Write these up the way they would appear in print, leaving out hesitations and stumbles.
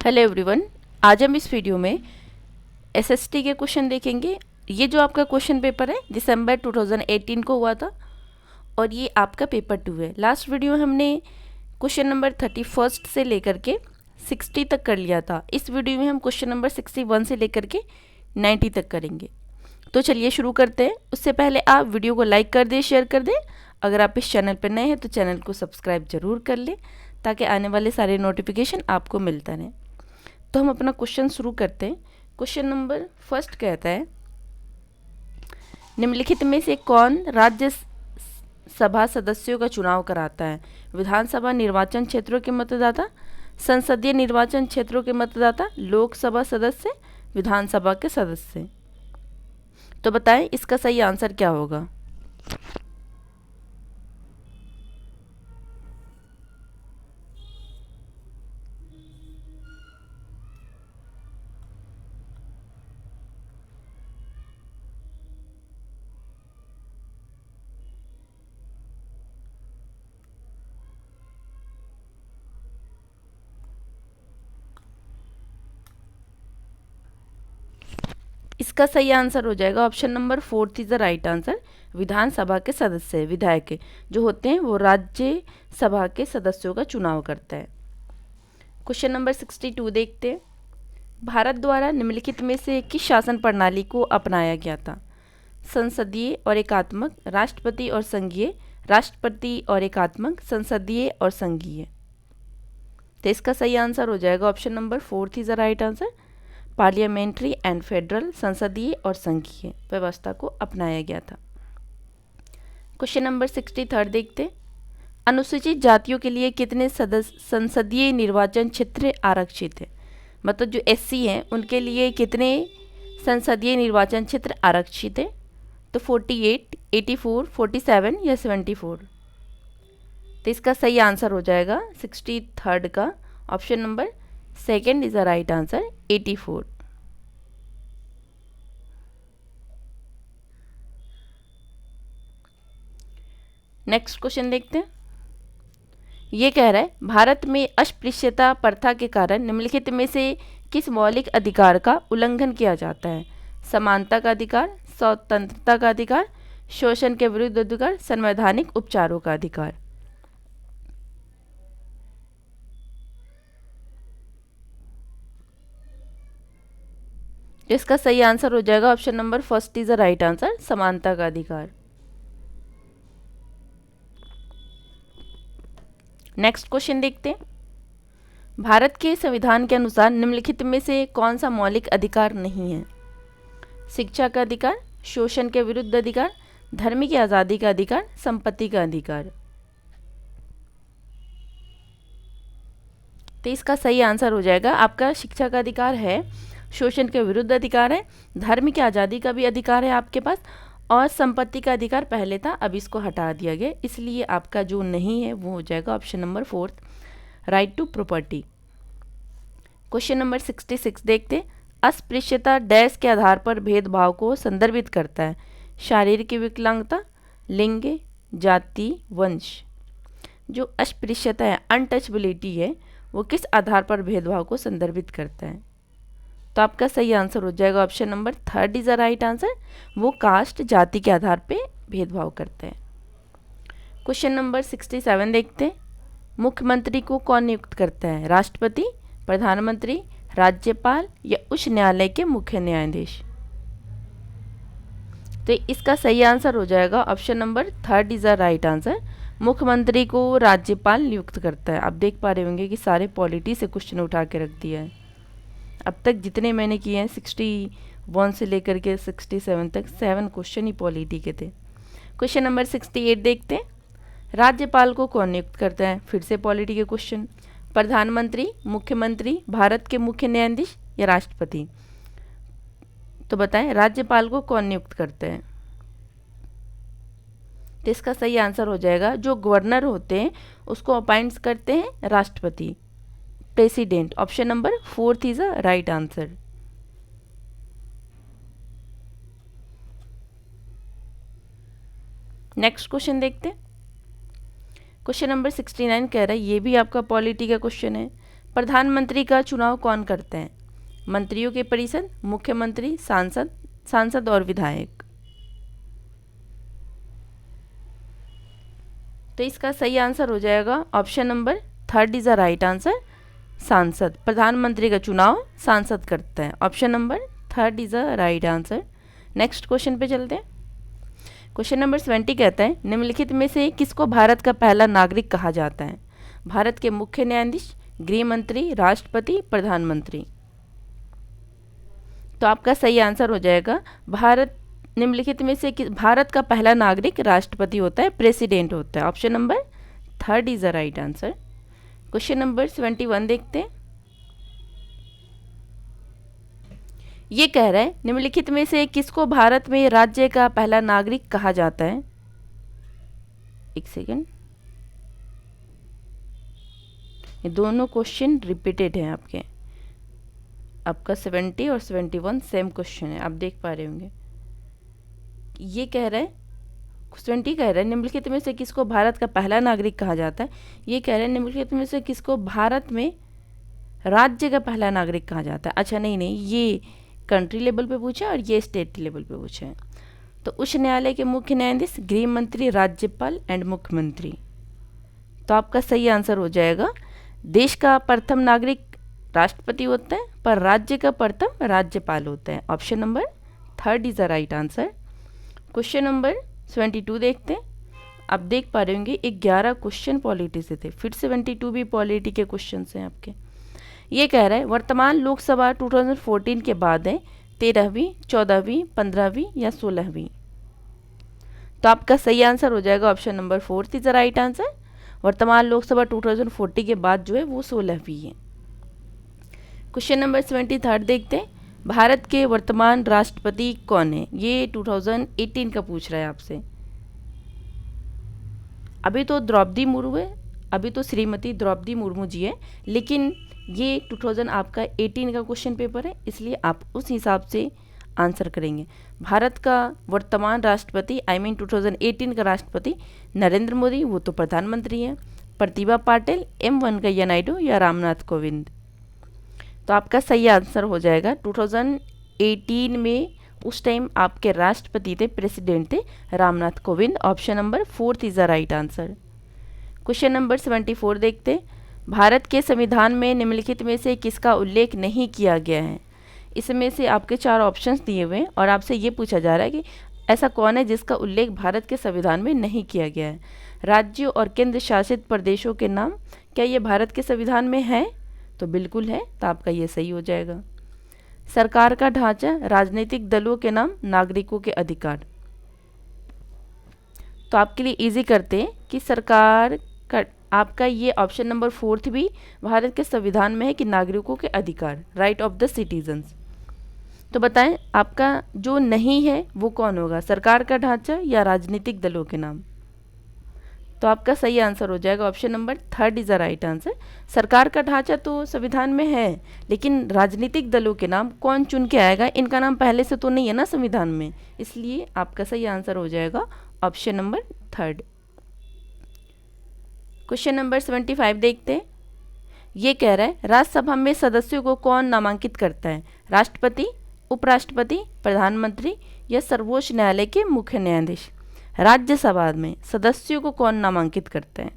Hello everyone. आज हम इस वीडियो में एसएसटी के क्वेश्चन देखेंगे। ये जो आपका क्वेश्चन पेपर है दिसंबर 2018 को हुआ था और ये आपका पेपर 2 है। लास्ट वीडियो हमने क्वेश्चन नंबर 31 से लेकर के 60 तक कर लिया था। इस वीडियो में हम क्वेश्चन नंबर 61 से लेकर के 90 तक करेंगे। तो चलिए शुरू करते हैं। उससे पहले आप वीडियो को लाइक कर दें, शेयर कर दें। अगर आप इस चैनल पर नए हैं तो चैनल को सब्सक्राइब जरूर कर लें ताकि आने वाले सारे नोटिफिकेशन आपको मिलता रहे। तो हम अपना क्वेश्चन शुरू करते हैं। क्वेश्चन नंबर फर्स्ट कहता है, निम्नलिखित में से कौन राज्य सभा सदस्यों का चुनाव कराता है? विधानसभा निर्वाचन क्षेत्रों के मतदाता, संसदीय निर्वाचन क्षेत्रों के मतदाता, लोकसभा सदस्य, विधानसभा के सदस्य। तो बताएं इसका सही आंसर क्या होगा। इसका सही आंसर हो जाएगा option number 4 is the right answer. विधानसभा के सदस्य, विधायक जो होते हैं वो राज्य सभा के सदस्यों का चुनाव करता है। क्वेश्चन नंबर 62 देखते हैं। भारत द्वारा निम्नलिखित में से किस शासन प्रणाली को अपनाया गया था? संसदीय और एकात्मक, राष्ट्रपति और संघीय, राष्ट्रपति और एकात्मक, संसदीय और संघीय। तो इसका सही आंसर हो जाएगा option number 4 is the right answer. Parliamentary and federal, संसदीय और संघीय व्यवस्था को अपनाया गया था। क्वेश्चन नंबर 63 देखते। अनुसूचित जातियों के लिए कितने संसदीय निर्वाचन क्षेत्र आरक्षित है? मतलब जो एससी हैं उनके लिए कितने संसदीय निर्वाचन क्षेत्र आरक्षित है? तो 48, 84, 47 या 74। तो इसका सही आंसर हो जाएगा 63 का option number 2 is the right answer, 84। Next question देखते हैं। ये कह रहा है, भारत में अस्पृश्यता प्रथा के कारण निम्नलिखित में से किस मौलिक अधिकार का उल्लंघन किया जाता है? समानता का अधिकार, स्वतंत्रता का अधिकार, शोषण के विरुद्ध अधिकार, संवैधानिक उपचारों का अधिकार। इसका सही आंसर हो जाएगा option number 1 is the right answer, समानता का अधिकार। नेक्स्ट क्वेश्चन देखते हैं। भारत के संविधान के अनुसार निम्नलिखित में से कौन सा मौलिक अधिकार नहीं है? शिक्षा का अधिकार, शोषण के विरुद्ध अधिकार, धर्म की आज़ादी का अधिकार, संपत्ति का अधिकार। तो इसका सही आंसर हो जाएगा आपका शिक्षा का अधिकार है, शोषण के विरुद्ध अधिकार है, धर्म की आज़ादी का भी अधिकार है आपके पास, और संपत्ति का अधिकार पहले था, अब इसको हटा दिया गया, इसलिए आपका जो नहीं है वो हो जाएगा option number 4, right to property. Question number 66 देखते। अस्पृश्यता डैश के आधार पर भेदभाव को संदर्भित करता है? शारीरिक विकलांगता, लिंग, जाति, वंश। जो अस्पृश्यता है, अनटचबिलिटी है, वो किस आधार पर भेदभाव को संदर्भित करता है? तो आपका सही आंसर हो जाएगा option number 3 is the right answer. वो कास्ट, जाति के आधार पे भेदभाव करते हैं। क्वेश्चन नंबर 67 देखते हैं। मुख्यमंत्री को कौन नियुक्त करता है? राष्ट्रपति, प्रधानमंत्री, राज्यपाल या उच्च न्यायालय के मुख्य न्यायाधीश। तो इसका सही आंसर हो जाएगा option number 3 is the right answer. मुख्यमंत्री को राज्यपाल नियुक्त करता है। आप देख पा रहे होंगे कि सारे पॉलिटी से क्वेश्चन उठा के रख दिया है। अब तक जितने मैंने किए हैं 61 से लेकर के 67 तक 7 क्वेश्चन ही पॉलिटी के थे। क्वेश्चन नंबर 68 देखते हैं। राज्यपाल को कौन नियुक्त करता है? फिर से पॉलिटी के क्वेश्चन। प्रधानमंत्री, मुख्यमंत्री, भारत के मुख्य न्यायाधीश या राष्ट्रपति। तो बताएं राज्यपाल को कौन नियुक्त करते हैं? तो इसका सही आंसर हो जाएगा जो गवर्नर होते हैं उसको अपॉइंट्स करते हैं राष्ट्रपति, president. Option number 4 is a right answer. Next question देखते हैं। क्वेश्चन नंबर 69 कह रहा है, ये भी आपका पॉलिटी का क्वेश्चन है। प्रधानमंत्री का चुनाव कौन करते हैं? मंत्रियों के परिषद, मुख्यमंत्री, सांसद और विधायक। तो इसका सही आंसर हो जाएगा option number third is the right answer, सांसद। प्रधानमंत्री का चुनाव सांसद करते हैं। Option number third is the right answer. Next question पे चलते हैं। क्वेश्चन नंबर 20 कहता है निम्नलिखित में से किसको भारत का पहला नागरिक कहा जाता है? भारत के मुख्य न्यायाधीश, गृह मंत्री, राष्ट्रपति, प्रधानमंत्री। तो आपका सही आंसर हो जाएगा भारत, निम्नलिखित में से भारत का पहला नागरिक राष्ट्रपति होता है, प्रेसिडेंट होता है। Option number third is the right answer. Question number 21 देखते हैं। ये कह रहा है निम्नलिखित में से किसको भारत में राज्य का पहला नागरिक कहा जाता है? एक सेकेंड, ये दोनों क्वेश्चन रिपीटेड हैं आपके। आपका 70 और 71 सेम क्वेश्चन है, आप देख पा रहे होंगे। ये कह रहा है 20 कह रहा है निम्नलिखित में से किसको भारत का पहला नागरिक कहा जाता है। ये कह रहे हैं निम्नलिखित में से किसको भारत में राज्य का पहला नागरिक कहा जाता है। अच्छा नहीं, ये कंट्री लेवल पे पूछा और ये स्टेट लेवल पे पूछा है। तो उच्च न्यायालय के मुख्य न्यायाधीश, गृह मंत्री, राज्यपाल एंड मुख्यमंत्री। तो आपका सही आंसर हो जाएगा देश का प्रथम नागरिक राष्ट्रपति होता है, पर राज्य का प्रथम राज्यपाल होता है। Option number third is the right answer. Question number 22 देखते हैं। आप देख पा रहे होंगे 11 क्वेश्चन पॉलिटी से थे, फिर 72 भी पॉलिटी के क्वेश्चन हैं आपके। ये कह रहा है वर्तमान लोकसभा 2014 के बाद है 13वीं, 14वीं, 15वीं या 16वीं। तो आपका सही आंसर हो जाएगा option number fourth is the right answer. वर्तमान लोकसभा 2040 के बाद जो है वो 16वीं है। क्वेश्चन नंबर 73 देखते हैं। भारत के वर्तमान राष्ट्रपति कौन है? ये 2018 का पूछ रहा है आपसे। अभी तो द्रौपदी मुर्मू है, अभी तो श्रीमती द्रौपदी मुर्मू जी है, लेकिन ये 2000 आपका 18 का क्वेश्चन पेपर है, इसलिए आप उस हिसाब से आंसर करेंगे। भारत का वर्तमान राष्ट्रपति आई मीन 2018 का राष्ट्रपति नरेंद्र मोदी, वो तो प्रधानमंत्री हैं, प्रतिभा पाटिल, एम वेंकैया नायडू या रामनाथ कोविंद। तो आपका सही आंसर हो जाएगा 2018 में उस टाइम आपके राष्ट्रपति थे, प्रेसिडेंट थे Ramnath Kovind. Option number fourth is the right answer. Question number 74 देखते। भारत के संविधान में निम्नलिखित में से किसका उल्लेख नहीं किया गया है? इसमें से आपके 4 ऑप्शंस दिए हुए हैं और आपसे ये पूछा जा रहा है कि ऐसा कौन है जिसका उल्लेख भारत के संविधान में नहीं किया गया है। राज्यों और केंद्र शासित प्रदेशों के नाम, क्या ये भारत के संविधान में है? तो बिल्कुल है, तो आपका ये सही हो जाएगा। सरकार का ढांचा, राजनीतिक दलों के नाम, नागरिकों के अधिकार। तो आपके लिए इजी करते हैं कि सरकार का आपका ये ऑप्शन नंबर फोर्थ भी भारत के संविधान में है कि नागरिकों के अधिकार, राइट ऑफ द सिटीजन्स। तो बताएं आपका जो नहीं है वो कौन होगा, सरकार का ढांचा या राजनीतिक दलों के नाम? तो आपका सही आंसर हो जाएगा option number third is the right answer. सरकार का ढांचा तो संविधान में है, लेकिन राजनीतिक दलों के नाम कौन चुन के आएगा, इनका नाम पहले से तो नहीं है ना संविधान में, इसलिए आपका सही आंसर हो जाएगा option number third. Question number 75 देखते हैं। ये कह रहा है राज्यसभा में सदस्यों को कौन नामांकित करता है? राष्ट्रपति, उपराष्ट्रपति, प्रधानमंत्री या सर्वोच्च न्यायालय के मुख्य न्यायाधीश? राज्यसभा में सदस्यों को कौन नामांकित करते हैं?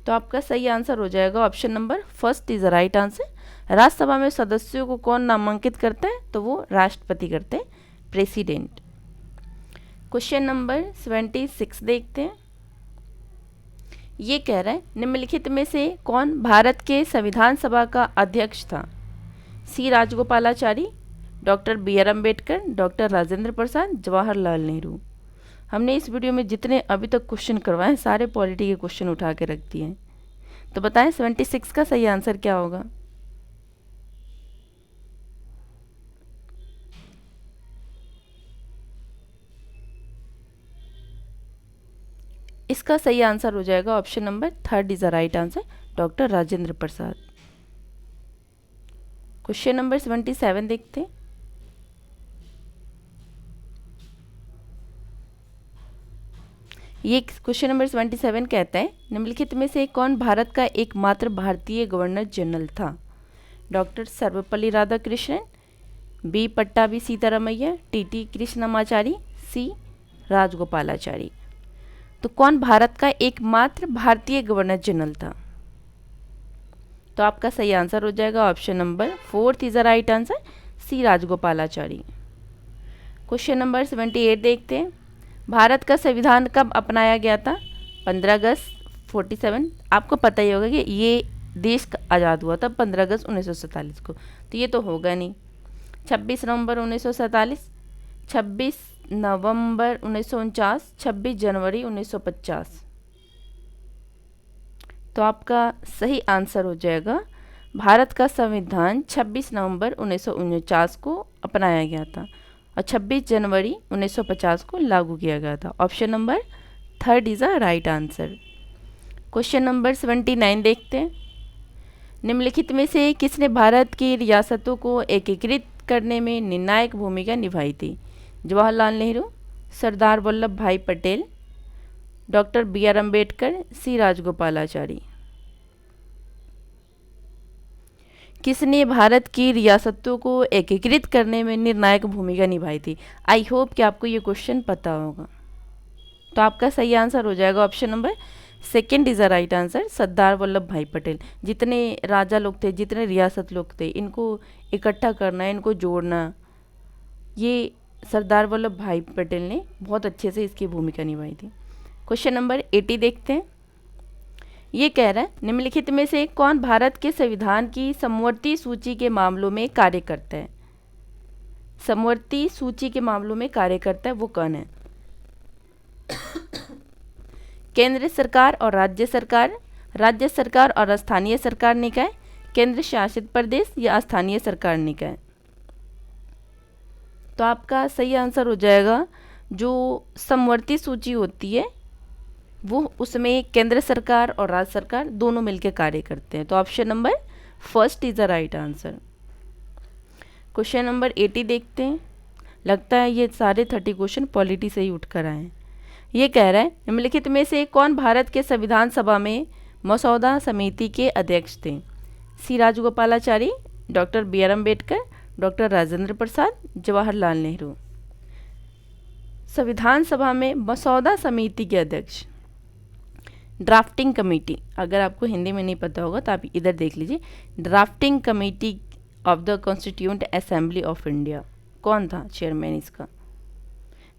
तो आपका सही आंसर हो जाएगा option number first is the right answer. Rajya Sabha में सदस्यों को कौन नामांकित करता है? तो वो राष्ट्रपति करते हैं, प्रेसिडेंट। क्वेश्चन नंबर 76 देखते हैं। ये कह रहा है निम्नलिखित में से कौन भारत के संविधान सभा का अध्यक्ष था? C Rajagopalachari, doctor B R Ambedkar, doctor Rajendra Prasad, Jawaharlal Nehru. हमने इस वीडियो में जितने अभी तक क्वेश्चन करवाए सारे पॉलिटी के क्वेश्चन उठा के रख दिए हैं। तो बताएं 76 का सही आंसर क्या होगा? इसका सही आंसर हो जाएगा option number third is the right answer, doctor Rajendra Prasad. Question number 77 देखते हैं। ये क्वेश्चन नंबर 27 कहता है निम्नलिखित में से कौन भारत का एकमात्र भारतीय गवर्नर जनरल था? Doctor Sarvepalli Radhakrishnan, B Pattabhi Sitaramayya, T Krishnamachari, C Rajagopalachari. तो कौन भारत का एकमात्र भारतीय गवर्नर जनरल था? तो आपका सही आंसर हो जाएगा option number 4 is the right answer, C Rajagopalachari. Question number 78 देखते हैं। भारत का संविधान कब अपनाया गया था? 15 अगस्त 47। आपको पता ही होगा कि ये देश आज़ाद हुआ था 15 अगस्त 1947 को, तो ये तो होगा नहीं। 26 नवंबर 1947, 26 नवंबर 1949, 26 जनवरी 1950। तो आपका सही आंसर हो जाएगा भारत का संविधान 26 नवंबर 1949 को अपनाया गया था और 26 जनवरी 1950 को लागू किया गया था। Option number 3 is a right answer. Question number 79 देखते हैं। निम्नलिखित में से किसने भारत की रियासतों को एकीकृत करने में निर्णायक भूमिका निभाई थी? Jawaharlal Nehru, Sardar Vallabh Bhai Patel, doctor B R Ambedkar, C Rajagopalachari. किसने भारत की रियासतों को एकीकृत करने में निर्णायक भूमिका निभाई थी? आई होप कि आपको ये क्वेश्चन पता होगा। तो आपका सही आंसर हो जाएगा option number 2 is the right answer, Sardar Vallabh Bhai Patel. जितने राजा लोग थे, जितने रियासत लोग थे, इनको इकट्ठा करना, इनको जोड़ना, ये सरदार वल्लभ भाई पटेल ने बहुत अच्छे से इसकी भूमिका निभाई थी। क्वेश्चन नंबर 80 देखते हैं। ये कह रहा है निम्नलिखित में से कौन भारत के संविधान की समवर्ती सूची के मामलों में कार्य करता है? समवर्ती सूची के मामलों में कार्य करता है वो कौन है? केंद्र सरकार और राज्य सरकार, राज्य सरकार और स्थानीय सरकार निकाय, केंद्र शासित प्रदेश या स्थानीय सरकार निकाय। तो आपका सही आंसर हो जाएगा जो समवर्ती सूची होती है वो उसमें केंद्र सरकार और राज्य सरकार दोनों मिलकर कार्य करते हैं। तो option number 1 is the right answer. Question number 80 देखते हैं। लगता है ये सारे 30 क्वेश्चन पॉलिटी से ही उठ कर आए हैं। ये कह रहा है निम्नलिखित में से कौन भारत के संविधान सभा में मसौदा समिति के अध्यक्ष थे? C Rajagopalachari, doctor B R Ambedkar, doctor Rajendra Prasad, Jawaharlal Nehru. संविधान सभा में मसौदा समिति के अध्यक्ष, ड्राफ्टिंग कमेटी, अगर आपको हिंदी में नहीं पता होगा तो आप इधर देख लीजिए, drafting committee of the constituent assembly of India, कौन था चेयरमैन इसका?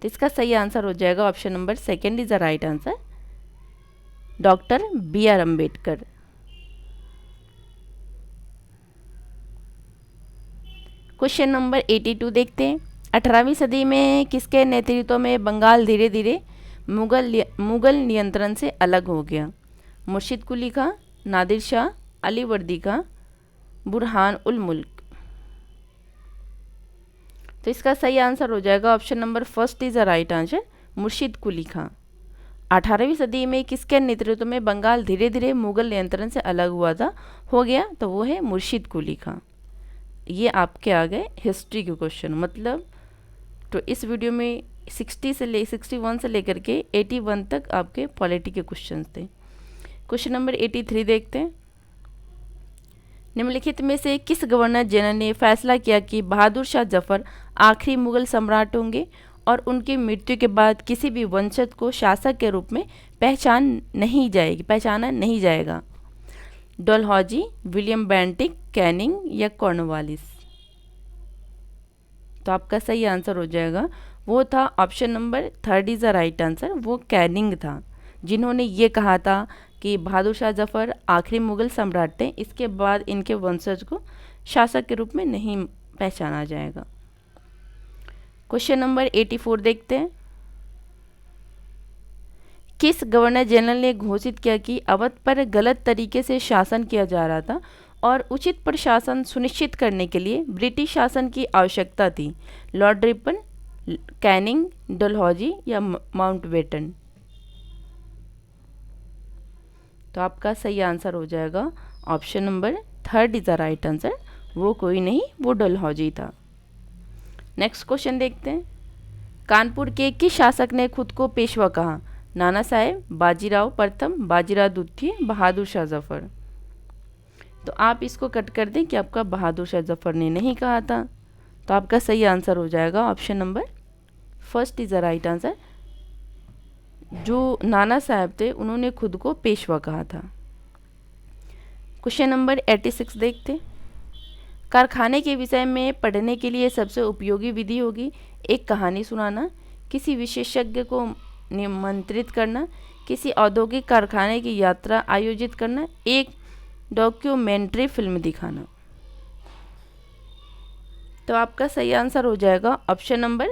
तो इसका सही आंसर हो जाएगा option number 2 is the right answer, doctor B R Ambedkar. Question number 82 देखते हैं। 18वीं सदी में किसके नेतृत्व में बंगाल धीरे धीरे मुगल नियंत्रण से अलग हो गया? मुर्शिद कुली खां, नादिर शाह, अली वर्दी खां, बुरहान उल मुल्क। तो इसका सही आंसर हो जाएगा option number 1 is the right answer, मुर्शिद कुली खां। 18वीं सदी में किसके नेतृत्व में बंगाल धीरे धीरे मुगल नियंत्रण से अलग हुआ था हो गया? तो वो है मुर्शिद कुली खां। ये आपके आ गए हिस्ट्री के क्वेश्चन। मतलब तो इस वीडियो में 61 से लेकर के 81 तक आपके पॉलिटी के क्वेश्चंस थे। क्वेश्चन नंबर 83 देखते हैं। निम्नलिखित में से किस गवर्नर जनरल ने फैसला किया कि बहादुर शाह जफर आखिरी मुगल सम्राट होंगे और उनकी मृत्यु के बाद किसी भी वंशज को शासक के रूप में पहचाना नहीं जाएगा? डलहौजी, विलियम बेंटिक, कैनिंग या कॉर्नवालिस। तो आपका सही आंसर हो जाएगा वो था option number 3 is the right answer, वो कैनिंग था, जिन्होंने ये कहा था कि बहादुर शाह जफर आखिरी मुगल सम्राट थे, इसके बाद इनके वंशज को शासक के रूप में नहीं पहचाना जाएगा। क्वेश्चन नंबर 84 देखते हैं। किस गवर्नर जनरल ने घोषित किया कि अवध पर गलत तरीके से शासन किया जा रहा था और उचित प्रशासन सुनिश्चित करने के लिए ब्रिटिश शासन की आवश्यकता थी? लॉर्ड रिपन, कैनिंग, डलहौजी या माउंटबेटन। तो आपका सही आंसर हो जाएगा option number 3 is the right answer, वो कोई नहीं, वो डलहौजी था। नेक्स्ट क्वेश्चन देखते हैं। कानपुर के किस शासक ने खुद को पेशवा कहा? नाना साहेब, बाजीराव प्रथम, बाजीराव द्वितीय, बहादुर शाह जफर। तो आप इसको कट कर दें कि आपका बहादुर शाह जफर ने नहीं कहा था। तो आपका सही आंसर हो जाएगा option number first is the right answer. जो नाना साहब थे उन्होंने खुद को पेशवा कहा था। क्वेश्चन नंबर 86 देखते। कारखाने के विषय में पढ़ने के लिए सबसे उपयोगी विधि होगी एक कहानी सुनाना, किसी विशेषज्ञ को निमंत्रित करना, किसी औद्योगिक कारखाने की यात्रा आयोजित करना, एक डॉक्यूमेंट्री फिल्म दिखाना। तो आपका सही आंसर हो जाएगा option number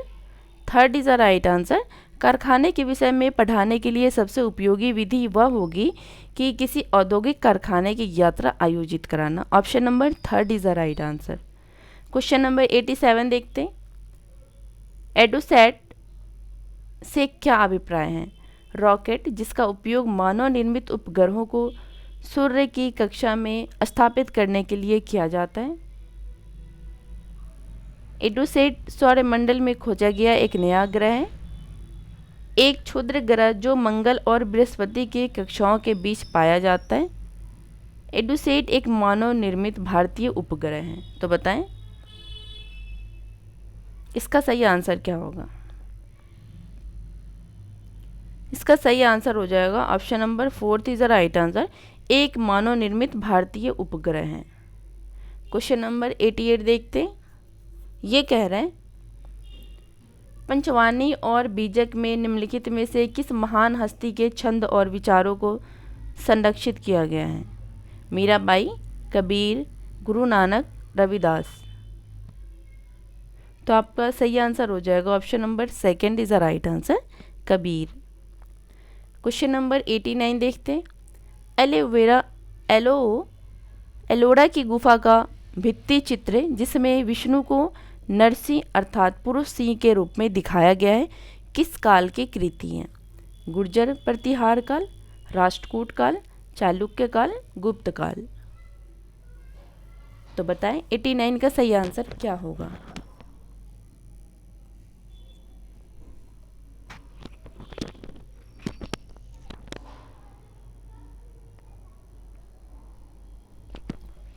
third is the right answer. कारखाने के विषय में पढ़ाने के लिए सबसे उपयोगी विधि वह होगी कि किसी औद्योगिक कारखाने की यात्रा आयोजित कराना। Option number third is the right answer. Question number 87 देखते हैं। एडोसैट से क्या अभिप्राय है? रॉकेट जिसका उपयोग मानव निर्मित उपग्रहों को सूर्य की कक्षा में स्थापित करने के लिए किया जाता है। एडोसैट सौरमंडल में खोजा गया एक नया ग्रह है। एक क्षुद्र ग्रह जो मंगल और बृहस्पति की कक्षाओं के बीच पाया जाता है। एडोसैट एक मानव निर्मित भारतीय उपग्रह है। तो बताएं इसका सही आंसर क्या होगा? इसका सही आंसर हो जाएगा option number fourth is the right answer. एक मानव निर्मित भारतीय उपग्रह है। क्वेश्चन नंबर 88 देखते हैं। ये कह रहे हैं पंचवानी और बीजक में निम्नलिखित में से किस महान हस्ती के छंद और विचारों को संरक्षित किया गया है? मीराबाई, कबीर, गुरु नानक, रविदास। तो आपका सही आंसर हो जाएगा option number second is the right answer, Kabir. Question number 89 देखते हैं। एलोरा की गुफा का भित्ति चित्र जिसमें विष्णु को नरसिंह अर्थात पुरुष सिंह के रूप में दिखाया गया है किस काल की कृति है? गुर्जर प्रतिहार काल, राष्ट्रकूट काल, चालुक्य काल, गुप्त काल। तो बताएं 89 का सही आंसर क्या होगा?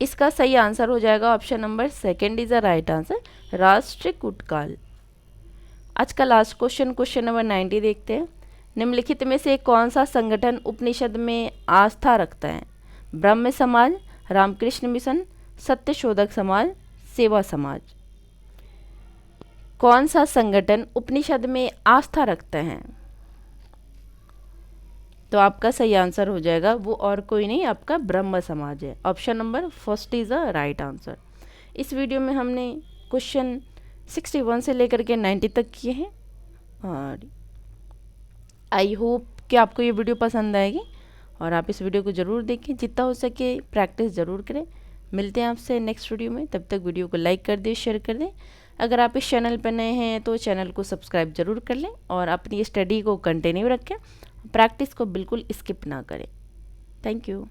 इसका सही आंसर हो जाएगा option number second is the right answer, Rashtrakuta काल। आज का लास्ट क्वेश्चन, क्वेश्चन नंबर 90 देखते हैं। निम्नलिखित में से कौन सा संगठन उपनिषद में आस्था रखता है? ब्रह्म समाज, रामकृष्ण मिशन, सत्यशोधक समाज, सेवा समाज। कौन सा संगठन उपनिषद में आस्था रखता है? तो आपका सही आंसर हो जाएगा वो और कोई नहीं, आपका ब्रह्म समाज है। Option number first is the right answer. इस वीडियो में हमने क्वेश्चन 61 से लेकर के 90 तक किए हैं और आई होप कि आपको ये वीडियो पसंद आएगी और आप इस वीडियो को ज़रूर देखें, जितना हो सके प्रैक्टिस ज़रूर करें। मिलते हैं आपसे नेक्स्ट वीडियो में, तब तक वीडियो को लाइक कर दें, शेयर कर दें। अगर आप इस चैनल पर नए हैं तो चैनल को सब्सक्राइब ज़रूर कर लें और अपनी स्टडी को कंटिन्यू रखें, प्रैक्टिस को बिल्कुल स्किप ना करें। Thank you.